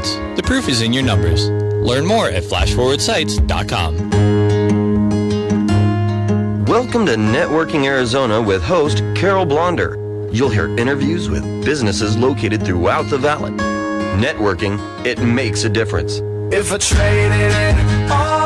sites. The proof is in your numbers. Learn more at flashforwardsites.com. Welcome to Networking Arizona with host Carol Blonder. You'll hear interviews with businesses located throughout the valley. Networking, it makes a difference. If I traded it all.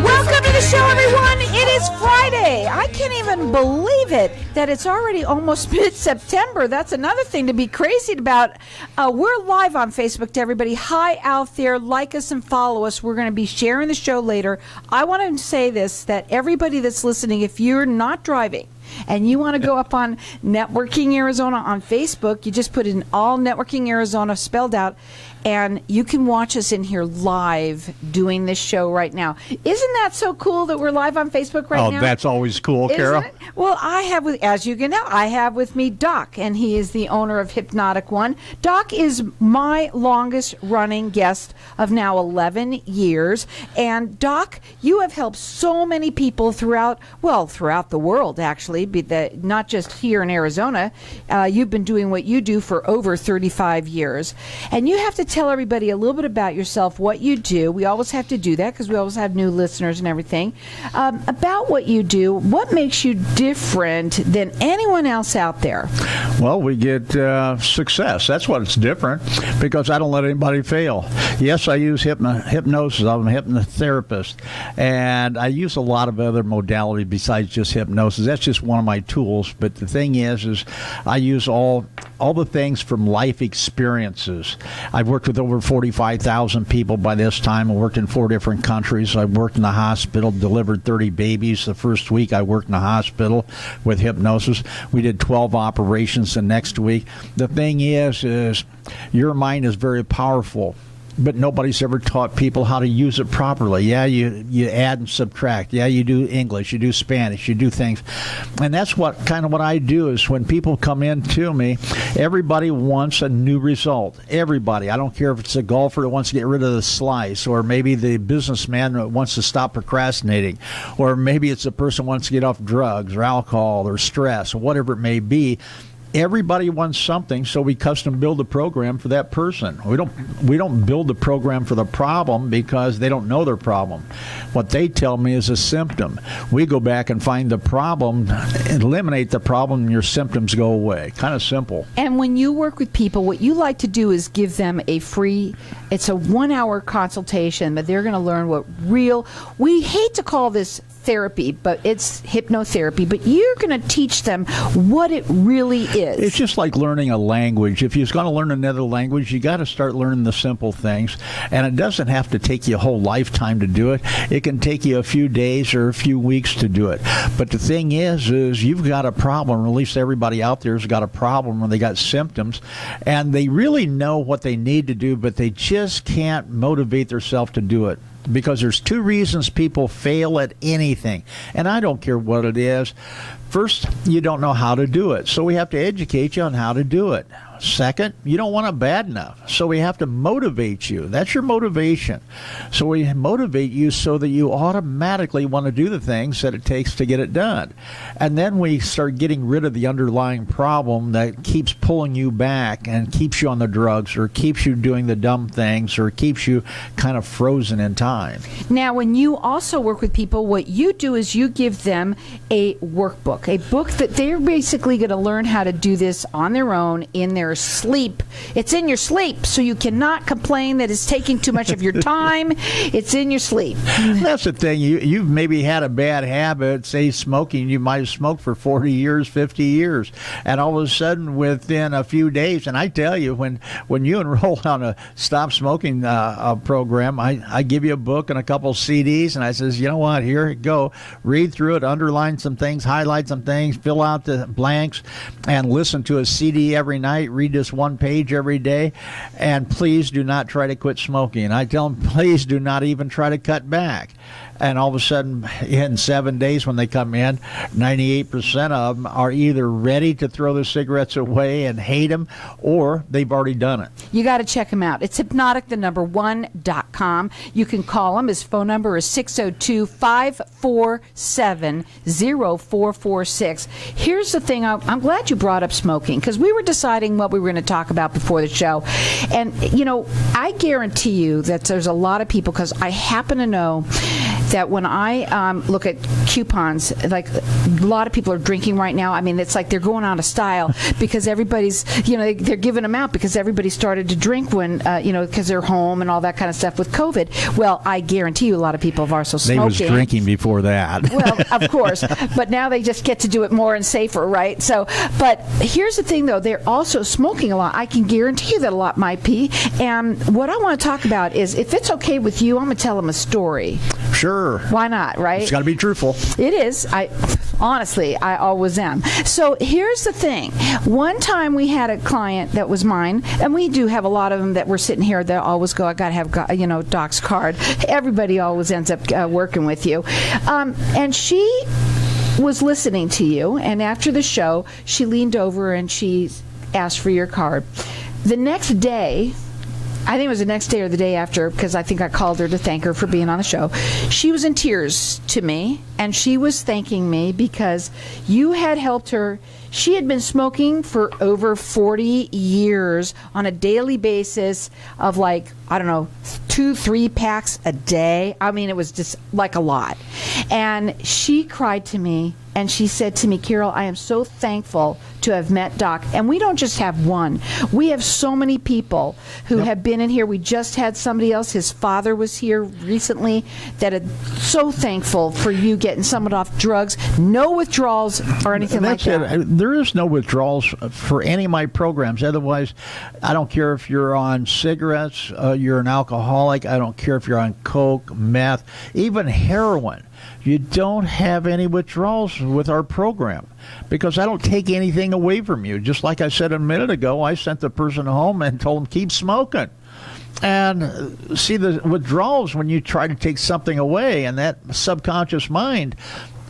Welcome to the show, everyone. It is Friday. I can't even believe it that it's already almost mid-September. That's another thing to be crazy about. We're live on Facebook to everybody. Hi out there. Like us and follow us. We're going to be sharing the show later. I want to say this, that everybody that's listening, if you're not driving, and you want to go up on Networking Arizona on Facebook, you just put in all Networking Arizona spelled out, and you can watch us in here live doing this show right now. Isn't that so cool that we're live on Facebook right now? Oh, that's always cool, Carol. Well, I have, as you can know, I have with me Doc, and he is the owner of Hypnotic One. Doc is my longest running guest of now 11 years. And Doc, you have helped so many people throughout the world, actually, not just here in Arizona. You've been doing what you do for over 35 years. And you have to tell everybody a little bit about yourself, what you do. We always have to do that because we always have new listeners and everything. About what you do, what makes you different than anyone else out there? Well, we get success. That's what's different, because I don't let anybody fail. Yes, I use hypnosis. I'm a hypnotherapist, and I use a lot of other modalities besides just hypnosis. That's just one of my tools. But the thing is I use all the things from life experiences. I've worked with over 45,000 people by this time. I worked in 4 different countries. I worked in the hospital, delivered 30 babies. The first week I worked in the hospital with hypnosis. We did 12 operations the next week. The thing is your mind is very powerful, but nobody's ever taught people how to use it properly. Yeah, you add and subtract. Yeah, you do English, you do Spanish, you do things. And that's what I do is when people come in to me, everybody wants a new result. Everybody. I don't care if it's a golfer that wants to get rid of the slice, or maybe the businessman that wants to stop procrastinating, or maybe it's a person who wants to get off drugs or alcohol or stress or whatever it may be. Everybody wants something, so we custom build a program for that person. We don't build the program for the problem because they don't know their problem. What they tell me is a symptom. We go back and find the problem, eliminate the problem, and your symptoms go away. Kind of simple. And when you work with people, what you like to do is give them it's a 1-hour consultation, but they're going to learn we hate to call this therapy, but it's hypnotherapy, but you're going to teach them what it really is. It's just like learning a language. If you're going to learn another language, you got to start learning the simple things, and it doesn't have to take you a whole lifetime to do it. It can take you a few days or a few weeks to do it. But the thing is you've got a problem, or at least everybody out there has got a problem when they got symptoms, and they really know what they need to do, but they just can't motivate themselves to do it. Because there's 2 reasons people fail at anything, and I don't care what it is. First, you don't know how to do it, so we have to educate you on how to do it. Second, you don't want it bad enough, so we have to motivate you. That's your motivation. So we motivate you so that you automatically want to do the things that it takes to get it done. And then we start getting rid of the underlying problem that keeps pulling you back and keeps you on the drugs, or keeps you doing the dumb things, or keeps you kind of frozen in time. Now, when you also work with people, what you do is you give them a workbook, a book that they're basically going to learn how to do this on their own in their sleep. It's in your sleep, so you cannot complain that it's taking too much of your time. It's in your sleep. That's the thing. You've maybe had a bad habit, say smoking. You might have smoked for 40 years, 50 years, and all of a sudden within a few days, and I tell you, when you enroll on a stop smoking program, I give you a book and a couple CDs, and I says, you know what, here you go. Read through it, underline some things, highlight some things, fill out the blanks, and listen to a CD every night. Read this 1 page every day, and please do not try to quit smoking. I tell them, please do not even try to cut back. and all of a sudden, in 7 days when they come in, 98% of them are either ready to throw the cigarettes away and hate them, or they've already done it. You got to check him out. It's hypnotic1.com. You can call him. His phone number is 602-547-0446. Here's the thing. I'm glad you brought up smoking, because we were deciding what we were going to talk about before the show. And, I guarantee you that there's a lot of people, because I happen to know that when I look at coupons, like a lot of people are drinking right now. I mean, it's like they're going out of style because everybody's, they're giving them out because everybody started to drink when, because they're home and all that kind of stuff with COVID. Well, I guarantee you a lot of people have also smoking. They was drinking before that. Well, of course. But now they just get to do it more and safer, right? So, but here's the thing, though. They're also smoking a lot. I can guarantee you that a lot might be. And what I want to talk about is, if it's okay with you, I'm going to tell them a story. Sure. Why not, right? It's got to be truthful. It is. Honestly, I always am. So here's the thing. One time we had a client that was mine, and we do have a lot of them that we're sitting here that always go, I got to have, Doc's card. Everybody always ends up working with you. And she was listening to you, and after the show, she leaned over and she asked for your card. The next day, I think it was the next day or the day after, because I think I called her to thank her for being on the show. She was in tears to me, and she was thanking me because you had helped her. She had been smoking for over 40 years on a daily basis of 2-3 packs a day. I mean, it was just like a lot. And she cried to me, and she said to me, Carol, I am so thankful to have met Doc. And we don't just have one. We have so many people who have been in here. We just had somebody else. His father was here recently that is so thankful for you getting someone off drugs. No withdrawals or anything like that. There is no withdrawals for any of my programs. Otherwise, I don't care if you're on cigarettes, you're an alcoholic. I don't care if you're on coke, meth, even heroin. You don't have any withdrawals with our program because I don't take anything away from you. Just like I said a minute ago, I sent the person home and told them, keep smoking. And see, the withdrawals when you try to take something away, and that subconscious mind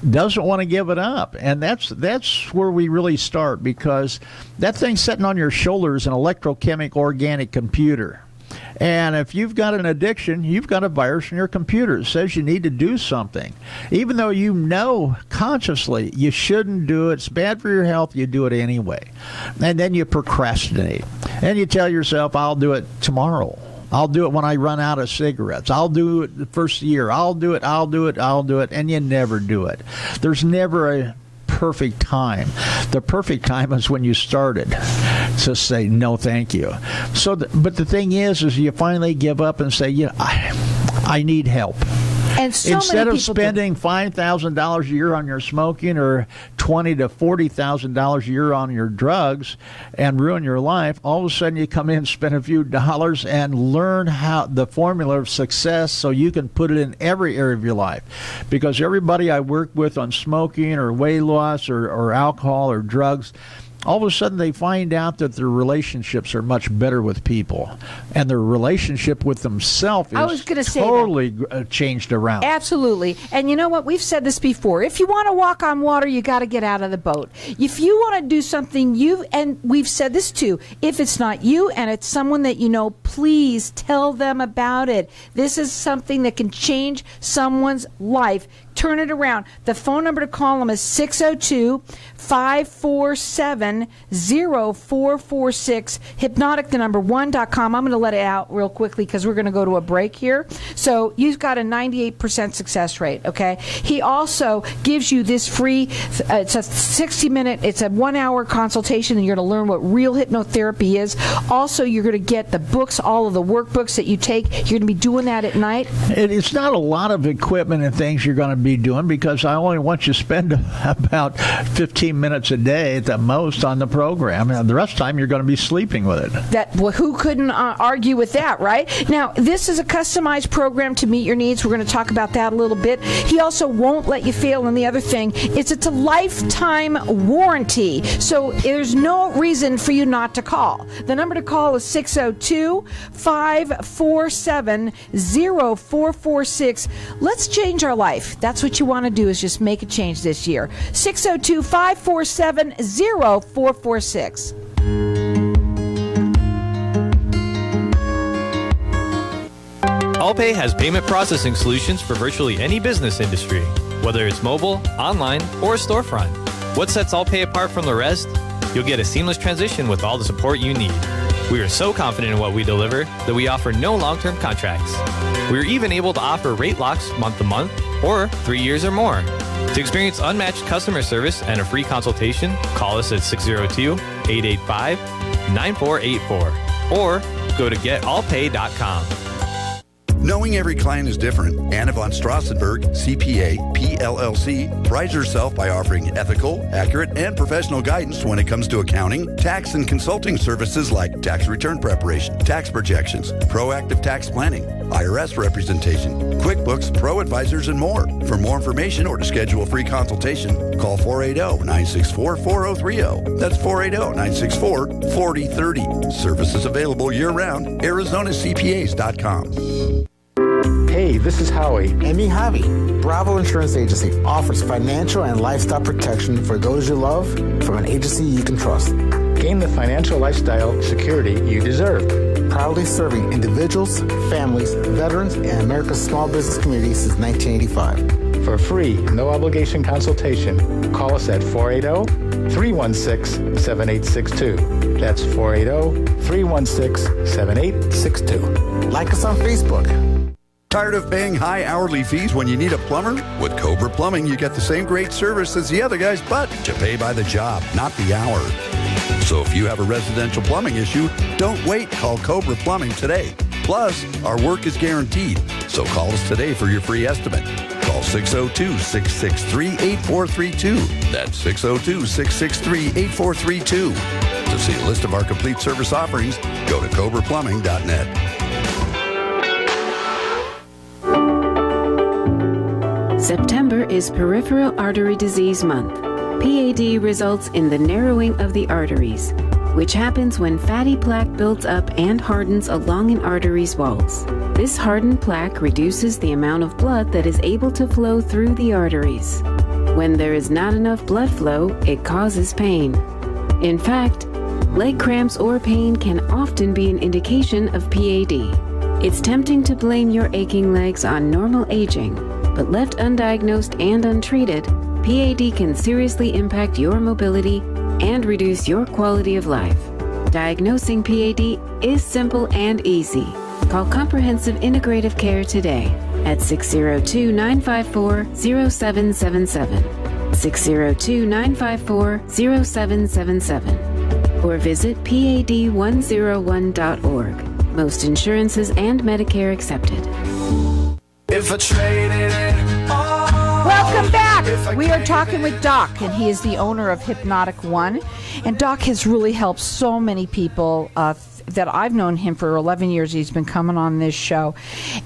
doesn't want to give it up. And that's where we really start, because that thing sitting on your shoulder is an electrochemical organic computer. And if you've got an addiction, you've got a virus in your computer. It says you need to do something. Even though you know consciously you shouldn't do it, it's bad for your health, you do it anyway. And then you procrastinate. And you tell yourself, I'll do it tomorrow. I'll do it when I run out of cigarettes. I'll do it the first year. I'll do it. And you never do it. There's never a perfect time. The perfect time is when you started to say no thank you. But the thing is you finally give up and say, I need help. And so instead many of spending $5,000 a year on your smoking or $20,000 to $40,000 a year on your drugs and ruin your life, all of a sudden you come in and spend a few dollars and learn how the formula of success so you can put it in every area of your life. Because everybody I work with on smoking or weight loss or alcohol or drugs, all of a sudden they find out that their relationships are much better with people, and their relationship with themselves is totally changed around. Absolutely. And you know what? We've said this before. If you want to walk on water, you got to get out of the boat. If you want to do something, and we've said this too, if it's not you and it's someone that you know, please tell them about it. This is something that can change someone's life. Turn it around. The phone number to call them is 602-547-0446. Hypnotic, the number 1.com. I'm going to let it out real quickly because we're going to go to a break here. So you've got a 98% success rate, okay? He also gives you this free, it's a 60-minute, it's a 1-hour consultation, and you're going to learn what real hypnotherapy is. Also, you're going to get the books, all of the workbooks that you take. You're going to be doing that at night. It's not a lot of equipment and things you're going to be doing, because I only want you to spend about 15 minutes a day at the most on the program. And the rest of the time, you're going to be sleeping with it. Who couldn't argue with that, right? Now, this is a customized program to meet your needs. We're going to talk about that a little bit. He also won't let you fail. And the other thing is it's a lifetime warranty. So there's no reason for you not to call. The number to call is 602-547-0446. Let's change our life. That's what you want to do, is just make a change this year. 602-547-0446. Allpay has payment processing solutions for virtually any business industry, whether it's mobile, online, or a storefront. What sets Allpay apart from the rest? You'll get a seamless transition with all the support you need. We are so confident in what we deliver that we offer no long-term contracts. We're even able to offer rate locks month to month or 3 years or more. To experience unmatched customer service and a free consultation, call us at 602-885-9484 or go to getallpay.com. Knowing every client is different, Anna von Strassenberg, CPA, PLLC, prides herself by offering ethical, accurate, and professional guidance when it comes to accounting, tax, and consulting services like tax return preparation, tax projections, proactive tax planning, IRS representation, QuickBooks, Pro Advisors, and more. For more information or to schedule a free consultation, call 480-964-4030. That's 480-964-4030. Services available year-round. ArizonaCPAs.com. Hey, this is Howie. And me, Javi. Bravo Insurance Agency offers financial and lifestyle protection for those you love from an agency you can trust. Gain the financial lifestyle security you deserve. Proudly serving individuals, families, veterans, and America's small business community since 1985. For free, no obligation consultation, call us at 480-316-7862. That's 480-316-7862. Like us on Facebook. Tired of paying high hourly fees when you need a plumber? With Cobra Plumbing, you get the same great service as the other guys, but you pay by the job, not the hour. So if you have a residential plumbing issue, don't wait. Call Cobra Plumbing today. Plus, our work is guaranteed. So call us today for your free estimate. Call 602-663-8432. That's 602-663-8432. To see a list of our complete service offerings, go to cobraplumbing.net. September is Peripheral Artery Disease Month. PAD results in the narrowing of the arteries, which happens when fatty plaque builds up and hardens along an artery's walls. This hardened plaque reduces the amount of blood that is able to flow through the arteries. When there is not enough blood flow, it causes pain. In fact, leg cramps or pain can often be an indication of PAD. It's tempting to blame your aching legs on normal aging, but left undiagnosed and untreated, PAD can seriously impact your mobility and reduce your quality of life. Diagnosing PAD is simple and easy. Call Comprehensive Integrative Care today at 602-954-0777, 602-954-0777, or visit PAD101.org. Most insurances and Medicare accepted. If I traded it all. Welcome back. We are talking with Doc, and he is the owner of Hypnotic One. And Doc has really helped so many people that I've known him for 11 years. He's been coming on this show.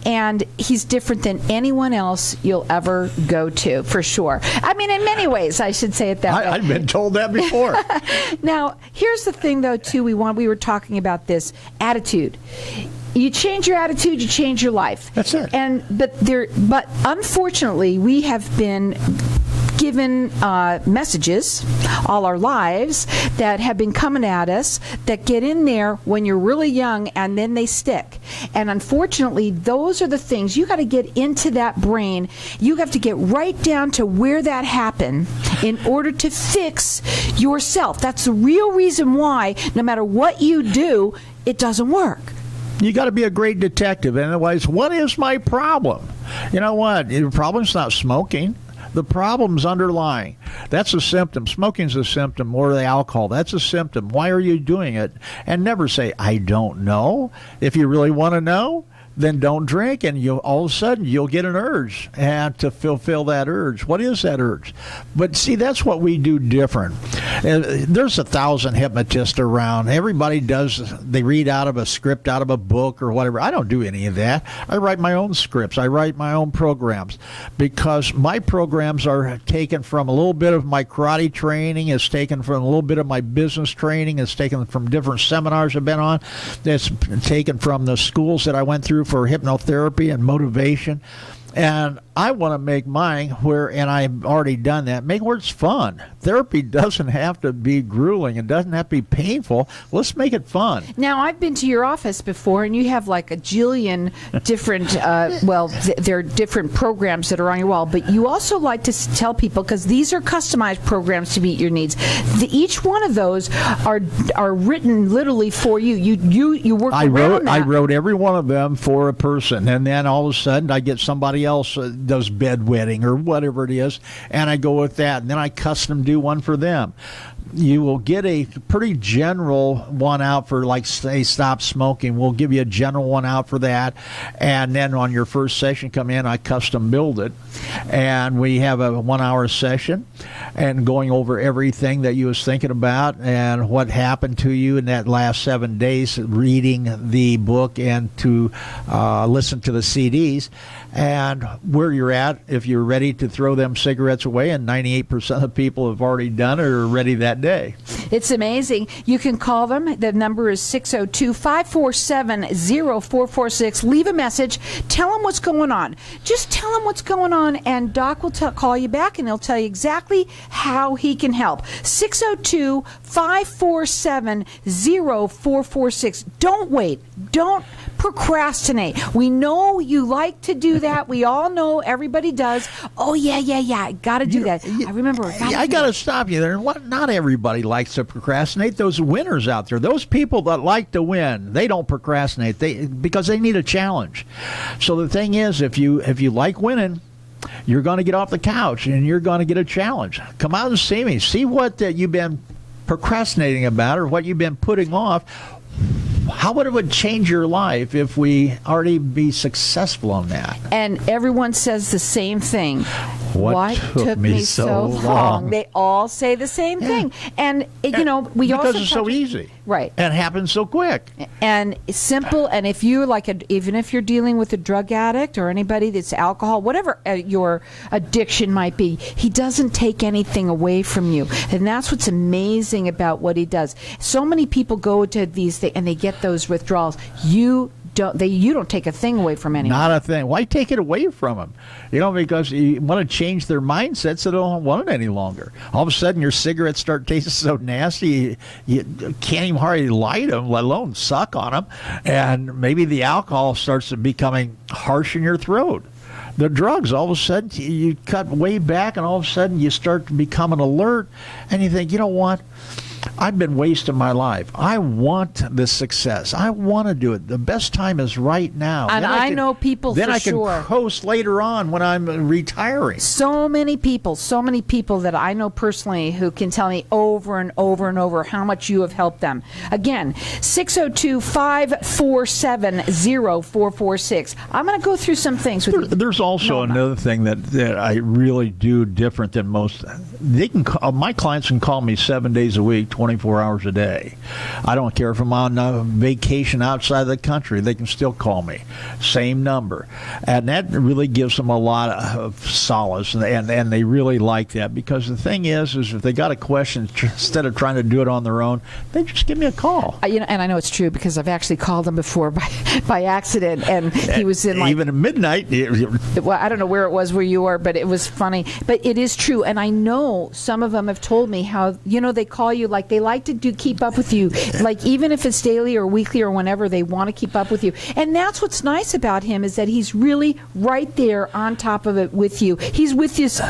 And he's different than anyone else you'll ever go to, for sure. I mean, in many ways, I should say it that way. I've been told that before. Now, here's the thing, though, too. We were talking about this attitude. You change your attitude, you change your life. That's it. But unfortunately, we have been given messages all our lives that have been coming at us that get in there when you're really young, and then they stick. And unfortunately, those are the things you got to get into that brain. You have to get right down to where that happened in order to fix yourself. That's the real reason why no matter what you do, it doesn't work. You got to be a great detective. Otherwise, what is my problem? You know what? The problem's not smoking. The problem's underlying. That's a symptom. Smoking's a symptom, or the alcohol. That's a symptom. Why are you doing it? And never say, I don't know. If you really want to know, then don't drink, and you all of a sudden you'll get an urge and to fulfill that urge. What is that urge? But see, that's what we do different. There's 1,000 hypnotists around. Everybody they read out of a script, out of a book or whatever. I don't do any of that. I write my own scripts. I write my own programs because my programs are taken from a little bit of my karate training, it's taken from a little bit of my business training, it's taken from different seminars I've been on, it's taken from the schools that I went through for hypnotherapy and motivation. And I want to make mine and I've already done that, make where it's fun. Therapy doesn't have to be grueling. It doesn't have to be painful. Let's make it fun. Now, I've been to your office before, and you have like a jillion different, there are different programs that are on your wall, but you also like to tell people, because these are customized programs to meet your needs, each one of those are written literally for you. You work around that. I wrote every one of them for a person, and then all of a sudden I get somebody else does bedwetting or whatever it is, and I go with that, and then I custom do one for them. You will get a pretty general one out for, like, say, stop smoking. We'll give you a general one out for that, and then on your first session come in, I custom build it, and we have a 1-hour session and going over everything that you was thinking about and what happened to you in that last 7 days, reading the book and to listen to the CDs, and where you're at, if you're ready to throw them cigarettes away, and 98% of people have already done it or are ready that day. It's amazing. You can call them. The number is 602-547-0446. Leave a message. Tell them what's going on. Just tell them what's going on, and Doc will call you back, and he'll tell you exactly how he can help. 602-547-0446. Don't wait. Don't procrastinate. We know you like to do that. We all know, everybody does. Oh, yeah, I got to do that. I remember. I got to stop you there. Not everybody likes to procrastinate. Those winners out there, those people that like to win, they don't procrastinate because they need a challenge. So the thing is, if you like winning, you're going to get off the couch and you're going to get a challenge. Come out and see me. See what you've been procrastinating about or what you've been putting off. How would it change your life if we already be successful on that? And everyone says the same thing. What took me so long? They all say the same thing. And, we also... Because it's so easy. Right. And happens so quick. And simple. And if you even if you're dealing with a drug addict or anybody that's alcohol, whatever your addiction might be, he doesn't take anything away from you. And that's what's amazing about what he does. So many people go to these things and they get those withdrawals. You don't take a thing away from anyone. Not a thing. Why take it away from them? Because you want to change their mindset so they don't want it any longer. All of a sudden, your cigarettes start tasting so nasty, you can't even hardly light them, let alone suck on them. And maybe the alcohol starts becoming harsh in your throat. The drugs, all of a sudden, you cut way back, and all of a sudden, you start becoming alert, and you think, you know what? I've been wasting my life. I want this success. I want to do it. The best time is right now. And I know people for sure. Then I can coast later on when I'm retiring. So many people that I know personally who can tell me over and over and over how much you have helped them. Again, 602-547-0446. I'm going to go through some things with you. There's also another thing that I really do different than most. My clients can call me 7 days a week, 24 hours a day. I don't care if I'm on vacation outside of the country. They can still call me. Same number. And that really gives them a lot of solace, and they really like that, because the thing is if they got a question, instead of trying to do it on their own, they just give me a call. And I know it's true because I've actually called him before by accident, and he was in even at midnight. Well, I don't know where it was where you were, but it was funny. But it is true, and I know some of them have told me how they call you, like they like to keep up with you, like even if it's daily or weekly or whenever, they want to keep up with you. And that's what's nice about him, is that he's really right there on top of it with you. He's with this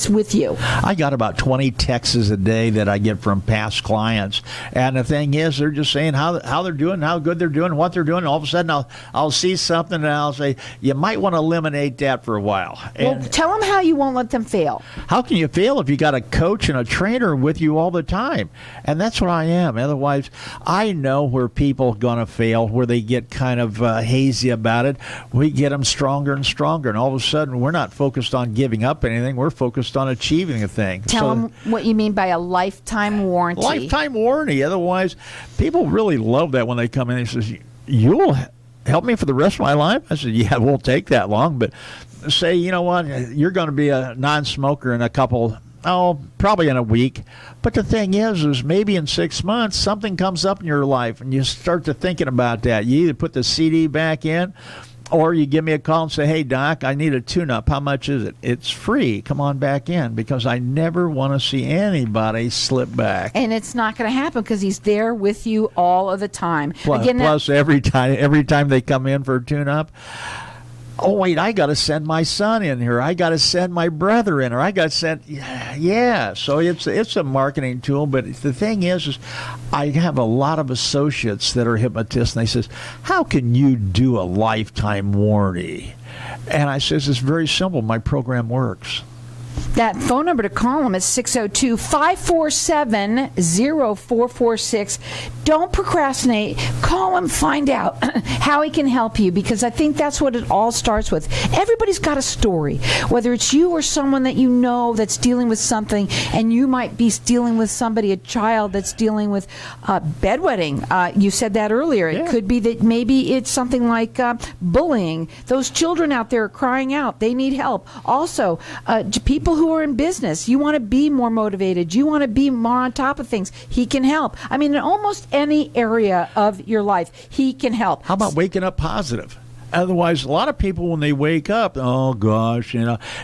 with you. I got about 20 texts a day that I get from past clients, and the thing is, they're just saying how they're doing, how good they're doing, what they're doing. And all of a sudden, I'll see something and I'll say, you might want to eliminate that for a while. Well, tell them how you won't let them fail. How can you fail if you got a coach and a trainer with you all the time? time. And that's what I am. Otherwise, I know where people are going to fail, where they get kind of hazy about it. We get them stronger and stronger. And all of a sudden, we're not focused on giving up anything. We're focused on achieving a thing. Tell them what you mean by a lifetime warranty. Lifetime warranty. Otherwise, people really love that when they come in and says, "You'll help me for the rest of my life?" I said, "Yeah, it won't take that long, but say, you know what, you're going to be a non-smoker in probably in a week. But the thing is maybe in 6 months, something comes up in your life and you start to thinking about that. You either put the CD back in or you give me a call and say, hey, Doc, I need a tune-up. How much is it? It's free. Come on back in, because I never want to see anybody slip back. And it's not going to happen because he's there with you all of the time. Plus every time they come in for a tune-up, oh, wait, I got to send my son in here. I got to send my brother in, or I got to send, yeah. So it's a marketing tool. But the thing is I have a lot of associates that are hypnotists, and they says, how can you do a lifetime warranty? And I says, it's very simple. My program works. That phone number to call him is 602-547-0446. Don't procrastinate. Call him, find out how he can help you, because I think that's what it all starts with. Everybody's got a story, whether it's you or someone that you know that's dealing with something, and you might be dealing with somebody, a child that's dealing with bedwetting. You said that earlier. It could be that maybe it's something like bullying. Those children out there are crying out. They need help. Also, people who are in business, you want to be more motivated, you want to be more on top of things, he can help. I mean, in almost any area of your life, he can help. How about waking up positive? Otherwise, a lot of people, when they wake up, oh gosh,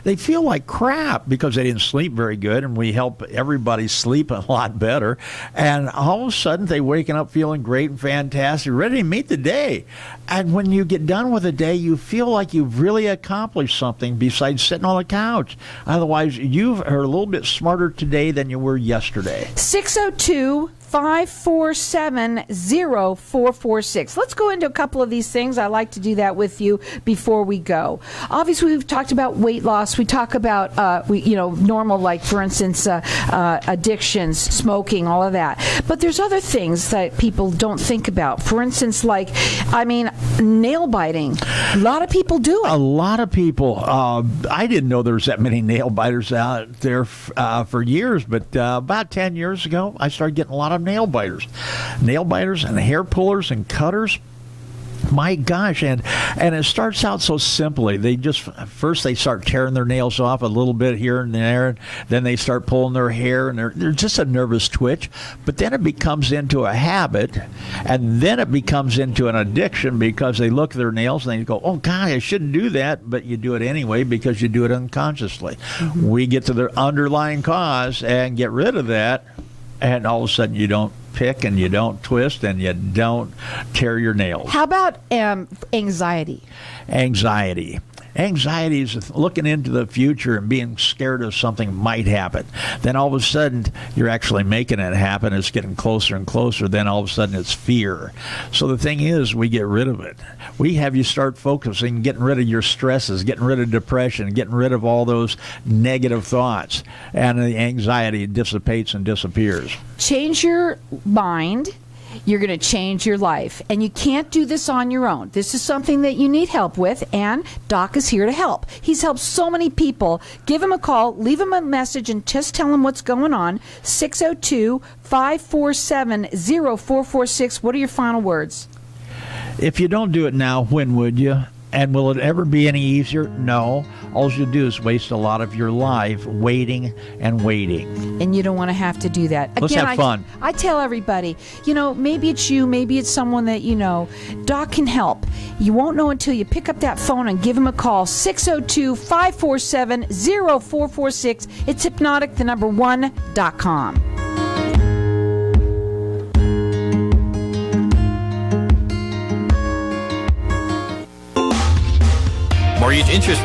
they feel like crap because they didn't sleep very good, and we help everybody sleep a lot better. And all of a sudden, they waking up feeling great and fantastic, ready to meet the day. And when you get done with the day, you feel like you've really accomplished something besides sitting on the couch. Otherwise, you are a little bit smarter today than you were yesterday. 602-547-0446. Let's go into a couple of these things. I like to do that with you before we go. Obviously, we've talked about weight loss. We talk about normal, like for instance, addictions, smoking, all of that. But there's other things that people don't think about. For instance, nail biting. A lot of people do it. A lot of people. I didn't know there was that many nail biters out there for years, but about 10 years ago, I started getting a lot of nail biters and hair pullers and cutters. My gosh, and it starts out so simply. They start tearing their nails off a little bit here and there, and then they start pulling their hair, and they're just a nervous twitch. But then it becomes into a habit, and then it becomes into an addiction because they look at their nails and they go, oh God, I shouldn't do that, but you do it anyway because you do it unconsciously. Mm-hmm. We get to the underlying cause and get rid of that, and all of a sudden you don't pick and you don't twist and you don't tear your nails. How about anxiety? Anxiety is looking into the future and being scared of something might happen. Then all of a sudden, you're actually making it happen. It's getting closer and closer. Then all of a sudden, it's fear. So the thing is, we get rid of it. We have you start focusing, getting rid of your stresses, getting rid of depression, getting rid of all those negative thoughts. And the anxiety dissipates and disappears. Change your mind. You're going to change your life. And you can't do this on your own. This is something that you need help with, and Doc is here to help. He's helped so many people. Give him a call, leave him a message, and just tell him what's going on. 602-547-0446. What are your final words? If you don't do it now, when would you? And will it ever be any easier? No. All you do is waste a lot of your life waiting and waiting. And you don't want to have to do that. Let's have fun. I tell everybody, maybe it's you, maybe it's someone that you know. Doc can help. You won't know until you pick up that phone and give him a call. 602-547-0446. It's Hypnotic, the number 1.com. Mortgage interest